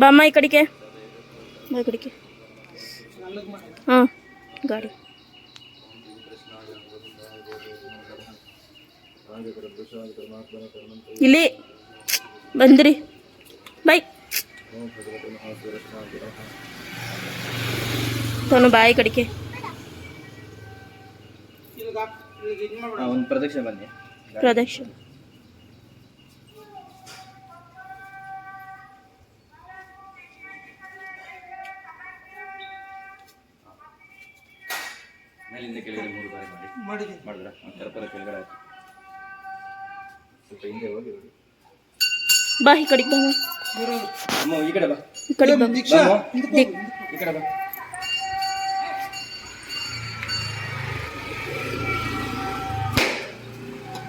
ಬಾಮ್ಮ ಈ ಕಡೆಗೆ ಬಾ, ಈ ಕಡೆಗೆ. ಹಾಂ ಗಾಡಿ ಇಲ್ಲಿ ಬಂದ್ರಿ ಬಾಯ್ ತನು ಬಾಯಿ ಕಡೆಗೆ ಒಂದು ಪ್ರದಕ್ಷಿಣೆ ಬನ್ನಿ. ಪ್ರದಕ್ಷಿಣೆ ಮೇಲಿಂದ ಕೆಳಗಡೆ 3 ಬಾರಿ ಮಾಡಿದ್ರ ತರಪರ ಕೆಳಗಡೆ ಹಾಕಿ ಸ್ವಲ್ಪ ಹಿಂದೆ ಹೋಗಿ ಬಾ ಈ ಕಡೆಗೆ ಬಾ ಅಮ್ಮ ಈ ಕಡೆ ಬಾ, ಈ ಕಡೆ ಬಾ ಈ ಕಡೆ ಬಾ.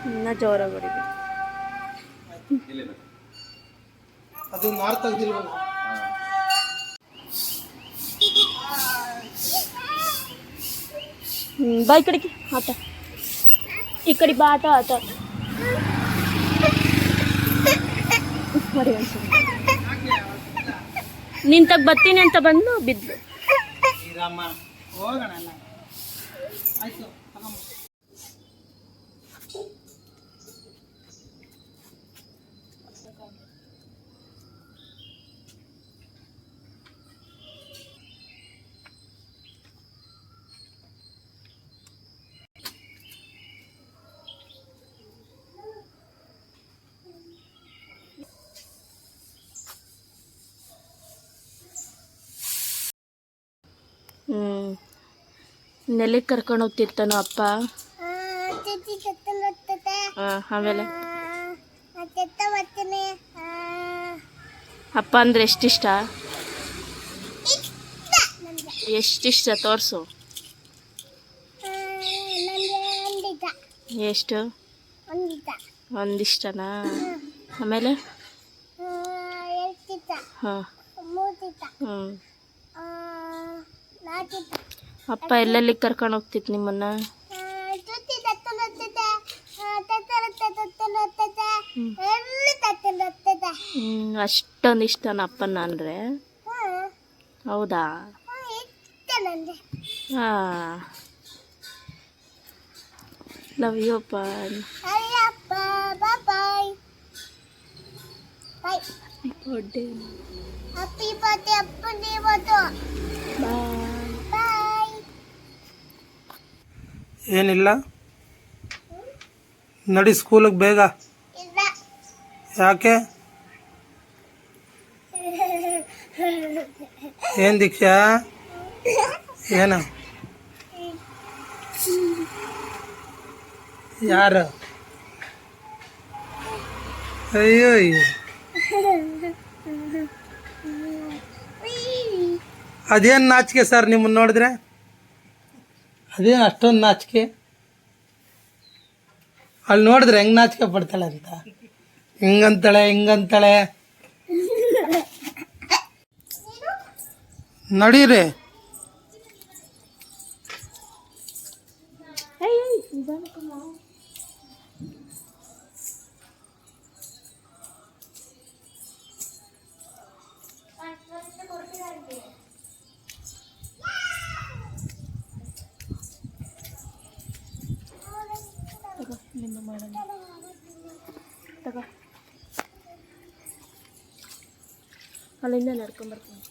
ಇನ್ನ ಜೋರಾಗಿ ಹೊಡಿಬೇಕು. ಅದು ನಾರ್ತ್ ತೆಗ್ದಿಲ್ವಲ್ಲ. ಬಾ ಈ ಕಡೆಗೆ ಆಟ ಈ ಕಡೆ ಬಾ ಆಟ ನಿಂತಾಗ ಬರ್ತೀನಿ ಅಂತ ಬಂದು ಬಿದ್ದು ಹೋಗೋಣ. ನೆಲಕ್ಕೆ ಕರ್ಕೊಂಡು ಹೋಗ್ತಿರ್ತಾನೋ ಅಪ್ಪ. ಆಮೇಲೆ ಅಪ್ಪ ಅಂದ್ರೆ ಎಷ್ಟಿಷ್ಟ ತೋರಿಸು. ಎಷ್ಟು? ಒಂದಿಷ್ಟನಾ? ಆಮೇಲೆ ಹಾಂ ಹ್ಞೂ ಅಪ್ಪ ಎಲ್ಲೆಲ್ಲಿ ಕರ್ಕೊಂಡು ಹೋಗ್ತಿತ್ತು ನಿಮ್ಮನ್ನ? ಅಷ್ಟೊಂದು ಇಷ್ಟನ ಅಪ್ಪನ ಅಂದರೆ? ಹೌದಾ? ಹಾಂ ಲವ್ ಯು ಅಪ್ಪ. ಏನಿಲ್ಲ, ನಡಿ ಸ್ಕೂಲಿಗೆ ಬೇಗ. ಯಾಕೆ? ಏನು ದೀಕ್ಷಾ? ಏನ? ಯಾರು? ಅಯ್ಯೋ ಅದೇನು ನಾಚಿಕೆ ಸರ್ ನಿಮ್ಮನ್ನು ನೋಡಿದ್ರೆ? ಅದೇನು ಅಷ್ಟೊಂದು ನಾಚಿಕೆ? ಅಲ್ಲಿ ನೋಡಿದ್ರೆ ಹೆಂಗೆ ನಾಚಿಕೆ ಪಡ್ತಾಳೆ ಅಂತ. ಹಿಂಗಂತಾಳೆ ನಡೀರಿ. ಅಲ್ಲಿಂದ ನಡ್ಕೊಂಬರ್ತೀನಿ.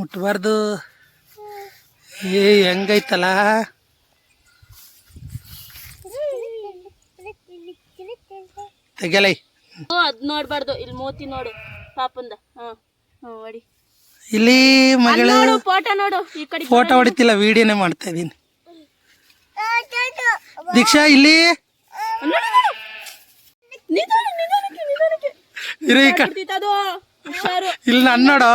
ಮುಟ್ಬಾರ್ದು. ಏ ಹೆಂಗೈತಲ್ಲ. ತೆಗೆಲೈ. ಅದ್ ನೋಡ್ಬಾರ್ದು, ಇಲ್ಲಿ ಮೂತಿ ನೋಡು ಪಾಪಂದ. ಹೊಡಿ. ಇಲ್ಲಿ ಮಗಳು ನೋಡು ಫೋಟೋ ನೋಡು, ಈ ಕಡೆ ಫೋಟೋ ಹೊಡಿತಿಲ್ಲ, ವಿಡಿಯೋನೇ ಮಾಡ್ತಾ ಇದೀನಿ. ದೀಕ್ಷಾ ಇಲ್ಲಿ ಇರು ಈ ಕಡೆ. ಹುಷಾರು. ಇಲ್ಲಿ ನಾನು ನೋಡು.